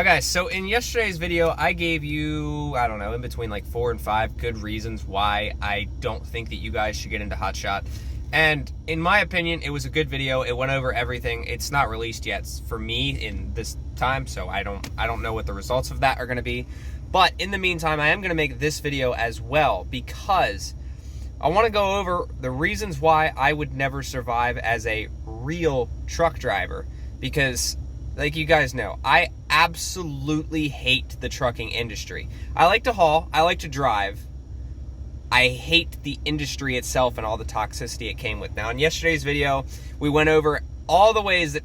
Okay, so in yesterday's video, I gave you, I don't know, in between like 4 and 5 good reasons why I don't think that you guys should get into hotshot. And in my opinion, it was a good video. It went over everything. It's not released yet for me in this time, so I don't know what the results of that are going to be. But in the meantime, I am going to make this video as well because I want to go over the reasons why I would never survive as a real truck driver. Because, like you guys know, I absolutely hate the trucking industry. I like to haul, I like to drive. I hate the industry itself and all the toxicity it came with. Now, in yesterday's video, we went over all the ways that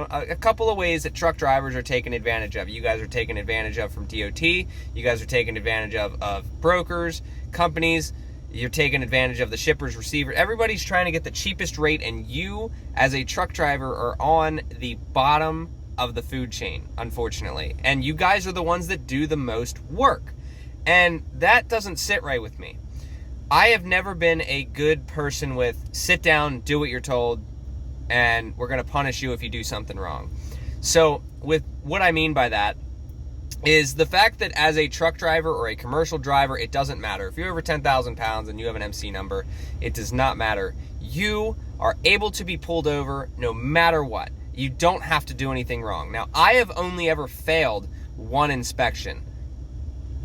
a couple of ways that truck drivers are taken advantage of. You guys are taken advantage of from DOT. You guys are taken advantage of brokers, companies. You're taking advantage of the shippers, receivers. Everybody's trying to get the cheapest rate, and you, as a truck driver, are on the bottom of the food chain, unfortunately. And you guys are the ones that do the most work. And that doesn't sit right with me. I have never been a good person with sit down, do what you're told, and we're going to punish you if you do something wrong. So with what I mean by that is the fact that as a truck driver or a commercial driver, it doesn't matter. If you're over 10,000 pounds and you have an MC number, it does not matter. You are able to be pulled over no matter what. You don't have to do anything wrong. Now, I have only ever failed one inspection,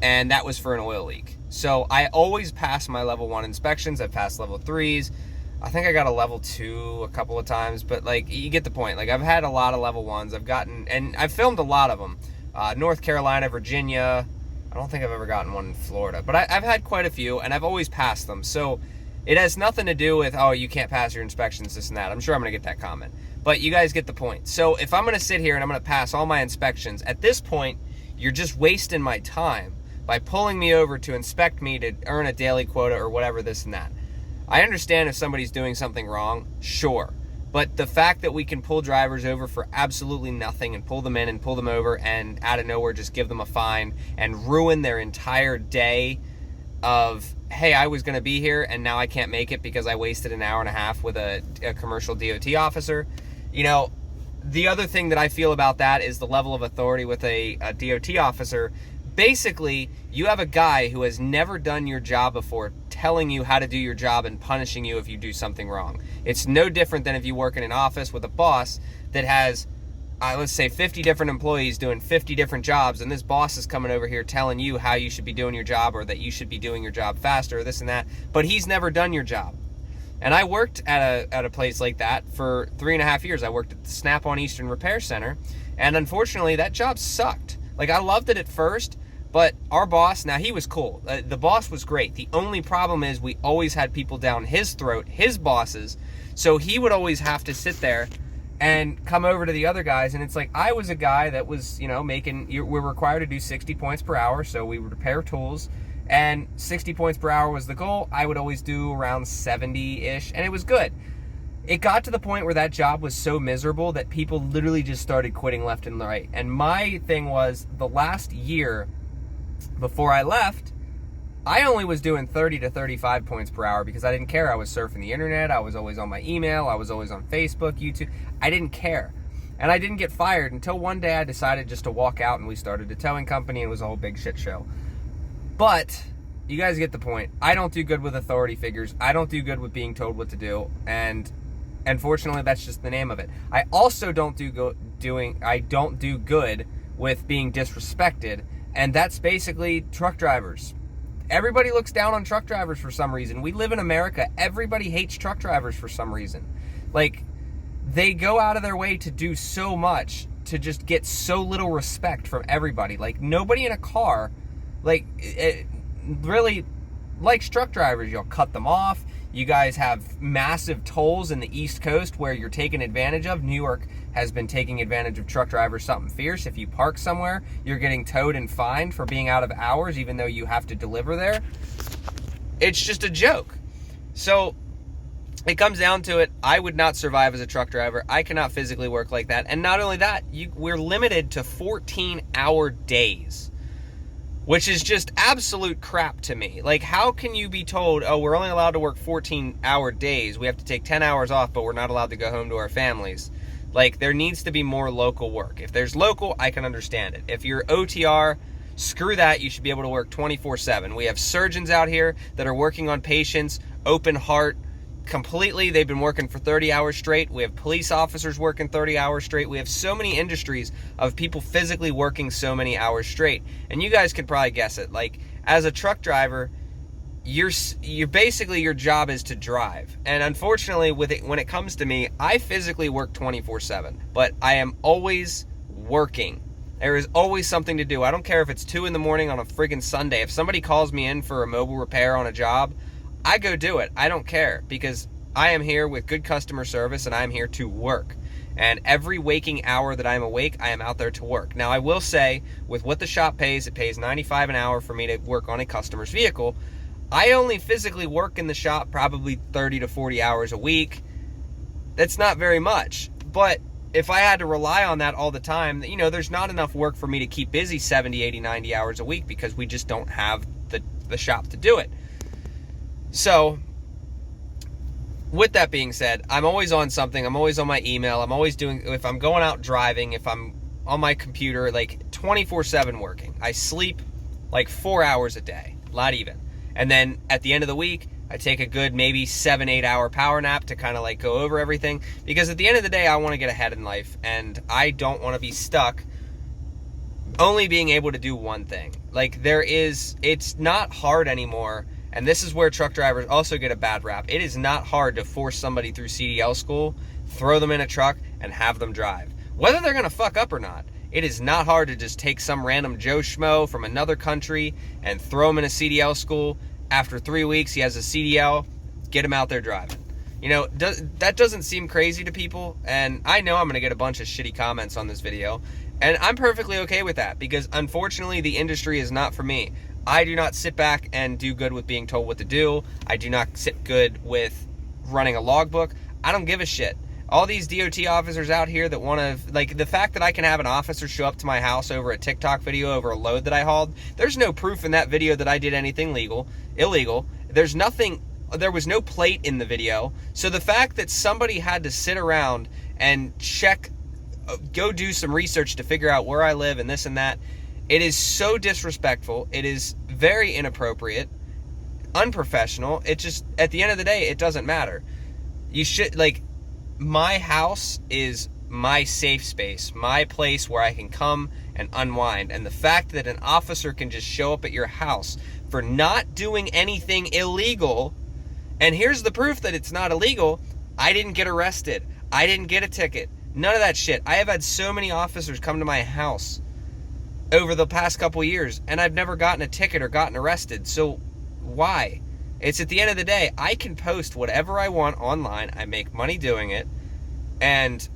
and that was for an oil leak. So I always pass my level 1 inspections. I've passed level 3s. I think I got a level 2 a couple of times, but like, you get the point. Like, I've had a lot of level 1s. And I've filmed a lot of them. North Carolina, Virginia. I don't think I've ever gotten one in Florida, but I've had quite a few, and I've always passed them. So it has nothing to do with, oh, you can't pass your inspections, this and that. I'm sure I'm going to get that comment, but you guys get the point. So if I'm going to sit here and I'm going to pass all my inspections, at this point, you're just wasting my time by pulling me over to inspect me to earn a daily quota or whatever, this and that. I understand if somebody's doing something wrong, sure. But the fact that we can pull drivers over for absolutely nothing and pull them in and pull them over and out of nowhere just give them a fine and ruin their entire day of, hey, I was going to be here and now I can't make it because I wasted an hour and a half with a commercial DOT officer. You know, the other thing that I feel about that is the level of authority with a DOT officer. Basically, you have a guy who has never done your job before telling you how to do your job and punishing you if you do something wrong. It's no different than if you work in an office with a boss that has, let's say, 50 different employees doing 50 different jobs, and this boss is coming over here telling you how you should be doing your job or that you should be doing your job faster or this and that, but he's never done your job. And I worked at a place like that for 3.5 years. I worked at the Snap-on Eastern Repair Center, and unfortunately, that job sucked. Like, I loved it at first, but our boss, now he was cool. The boss was great. The only problem is we always had people down his throat, his bosses, so he would always have to sit there and come over to the other guys, and it's like, I was a guy that was, you know, we're required to do 60 points per hour, so we would repair tools, and 60 points per hour was the goal. I would always do around 70-ish, and it was good. It got to the point where that job was so miserable that people literally just started quitting left and right. And my thing was, the last year before I left, I only was doing 30 to 35 points per hour because I didn't care. I was surfing the internet. I was always on my email. I was always on Facebook, YouTube. I didn't care. And I didn't get fired until one day I decided just to walk out and we started a towing company and it was a whole big shit show. But you guys get the point. I don't do good with authority figures. I don't do good with being told what to do. And unfortunately, that's just the name of it. I also don't do good with being disrespected. And that's basically truck drivers. Everybody looks down on truck drivers for some reason. We live in America. Everybody hates truck drivers for some reason. Like, they go out of their way to do so much to just get so little respect from everybody. Like, nobody in a car, like, it really likes truck drivers. You'll cut them off. You guys have massive tolls in the East Coast where you're taken advantage of. New York has been taking advantage of truck drivers something fierce. If you park somewhere, you're getting towed and fined for being out of hours, even though you have to deliver there. It's just a joke. So it comes down to it. I would not survive as a truck driver. I cannot physically work like that. And not only that, we're limited to 14-hour days, which is just absolute crap to me. Like, how can you be told, oh, we're only allowed to work 14-hour days. We have to take 10 hours off, but we're not allowed to go home to our families. Like, there needs to be more local work. If there's local, I can understand it. If you're OTR, screw that. You should be able to work 24/7. We have surgeons out here that are working on patients, open heart, completely. They've been working for 30 hours straight. We have police officers working 30 hours straight. We have so many industries of people physically working so many hours straight. And you guys can probably guess it. Like, as a truck driver, you're basically, your job is to drive. And unfortunately, when it comes to me, I physically work 24/7, but I am always working. There is always something to do. I don't care if it's 2 in the morning on a friggin' Sunday. If somebody calls me in for a mobile repair on a job, I go do it. I don't care, because I am here with good customer service and I'm here to work. And every waking hour that I'm awake, I am out there to work. Now, I will say, with what the shop pays, it pays $95 an hour for me to work on a customer's vehicle. I only physically work in the shop probably 30 to 40 hours a week. That's not very much. But if I had to rely on that all the time, you know, there's not enough work for me to keep busy 70, 80, 90 hours a week, because we just don't have the shop to do it. So, with that being said, I'm always on something. I'm always on my email. I'm always doing, if I'm going out driving, if I'm on my computer, like 24/7 working. I sleep like 4 hours a day, not even. And then at the end of the week, I take a good maybe 7-8 hour power nap to kind of like go over everything. Because at the end of the day, I want to get ahead in life, and I don't want to be stuck only being able to do one thing. Like, it's not hard anymore. And this is where truck drivers also get a bad rap. It is not hard to force somebody through CDL school, throw them in a truck, and have them drive. Whether they're going to fuck up or not, it is not hard to just take some random Joe Schmo from another country and throw him in a CDL school. After 3 weeks, he has a CDL, get him out there driving. You know, that doesn't seem crazy to people, and I know I'm going to get a bunch of shitty comments on this video, and I'm perfectly okay with that, because unfortunately, the industry is not for me. I do not sit back and do good with being told what to do. I do not sit good with running a logbook. I don't give a shit. All these DOT officers out here that want to, like, the fact that I can have an officer show up to my house over a TikTok video over a load that I hauled, there's no proof in that video that I did anything illegal. There was no plate in the video. So the fact that somebody had to sit around and go do some research to figure out where I live and this and that, it is so disrespectful. It is very inappropriate, unprofessional. It just, at the end of the day, it doesn't matter. You should, like, my house is my safe space, my place where I can come and unwind. And the fact that an officer can just show up at your house for not doing anything illegal, and here's the proof that it's not illegal: I didn't get arrested. I didn't get a ticket. None of that shit. I have had so many officers come to my house over the past couple years, and I've never gotten a ticket or gotten arrested. So why? It's, at the end of the day, I can post whatever I want online. I make money doing it. And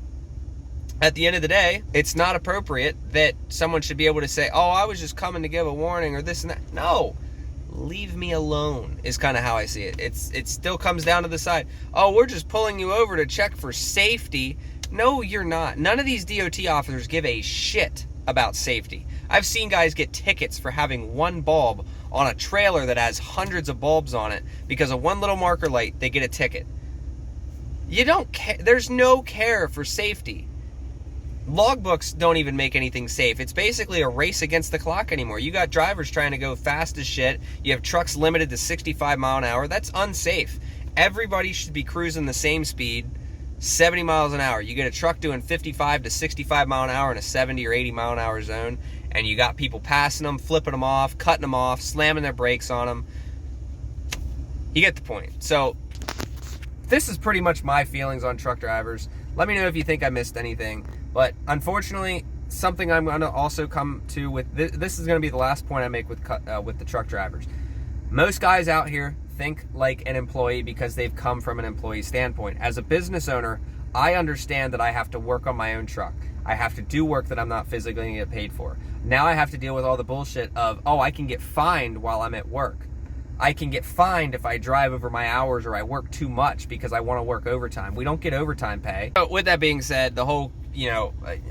at the end of the day, it's not appropriate that someone should be able to say, oh, I was just coming to give a warning or this and that. No, leave me alone is kind of how I see it. It still comes down to the side. Oh, we're just pulling you over to check for safety. No, you're not. None of these DOT officers give a shit about safety. I've seen guys get tickets for having one bulb on a trailer that has hundreds of bulbs on it. Because of one little marker light, they get a ticket. You don't care. There's no care for safety. Logbooks don't even make anything safe. It's basically a race against the clock anymore. You got drivers trying to go fast as shit. You have trucks limited to 65 mile an hour. That's unsafe. Everybody should be cruising the same speed, 70 miles an hour. You get a truck doing 55 to 65 mile an hour in a 70 or 80 mile an hour zone, and you got people passing them, flipping them off, cutting them off, slamming their brakes on them. You get the point. So this is pretty much my feelings on truck drivers. Let me know if you think I missed anything. But unfortunately, something I'm going to also come to with this is going to be the last point I make with the truck drivers. Most guys out here think like an employee because they've come from an employee standpoint. As a business owner, I understand that I have to work on my own truck. I have to do work that I'm not physically going to get paid for. Now I have to deal with all the bullshit of, oh, I can get fined while I'm at work. I can get fined if I drive over my hours or I work too much because I want to work overtime. We don't get overtime pay. So with that being said, the whole,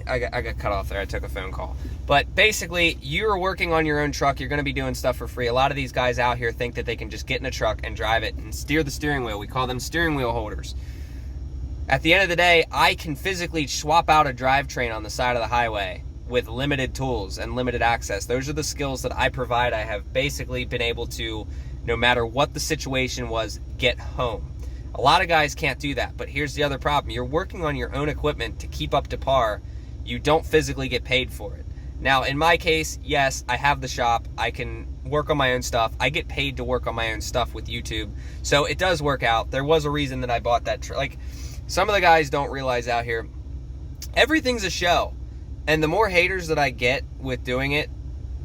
I got cut off there. I took a phone call. But basically, you're working on your own truck. You're going to be doing stuff for free. A lot of these guys out here think that they can just get in a truck and drive it and steer the steering wheel. We call them steering wheel holders. At the end of the day, I can physically swap out a drivetrain on the side of the highway with limited tools and limited access. Those are the skills that I provide. I have basically been able to, no matter what the situation was, get home. A lot of guys can't do that, but here's the other problem. You're working on your own equipment to keep up to par. You don't physically get paid for it. Now, in my case, yes, I have the shop. I can work on my own stuff. I get paid to work on my own stuff with YouTube. So it does work out. There was a reason that I bought that. Like, some of the guys don't realize out here, everything's a show. And the more haters that I get with doing it,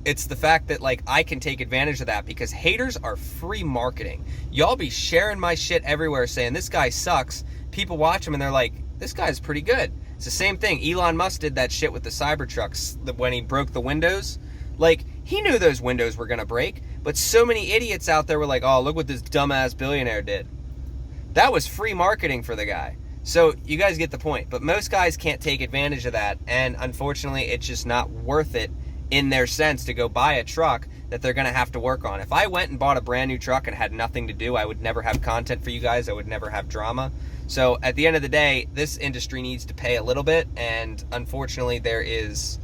it's the fact that, like, I can take advantage of that, because haters are free marketing. Y'all be sharing my shit everywhere saying this guy sucks. People watch him and they're like, this guy's pretty good. It's the same thing. Elon Musk did that shit with the Cybertrucks when he broke the windows. Like, he knew those windows were gonna break, but so many idiots out there were like, oh, look what this dumbass billionaire did. That was free marketing for the guy. So you guys get the point. But most guys can't take advantage of that, and unfortunately it's just not worth it in their sense to go buy a truck that they're gonna have to work on. If I went and bought a brand new truck and had nothing to do, I would never have content for you guys. I would never have drama. So at the end of the day, this industry needs to pay a little bit, and unfortunately there is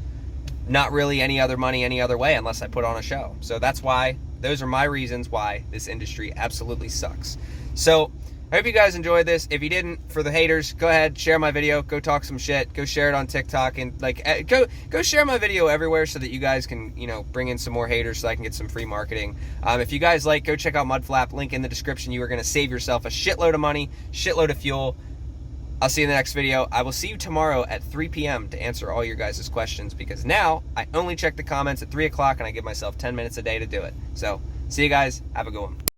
not really any other money any other way unless I put on a show. So that's why, those are my reasons why this industry absolutely sucks. So I hope you guys enjoyed this. If you didn't, for the haters, go ahead, share my video, go talk some shit, go share it on TikTok, and like go share my video everywhere so that you guys can, you know, bring in some more haters so I can get some free marketing. If you guys like, go check out Mudflap, link in the description. You are going to save yourself a shitload of money, shitload of fuel. I'll see you in the next video. I will see you tomorrow at 3 p.m. to answer all your guys' questions, because now I only check the comments at 3 o'clock and I give myself 10 minutes a day to do it. So see you guys. Have a good one.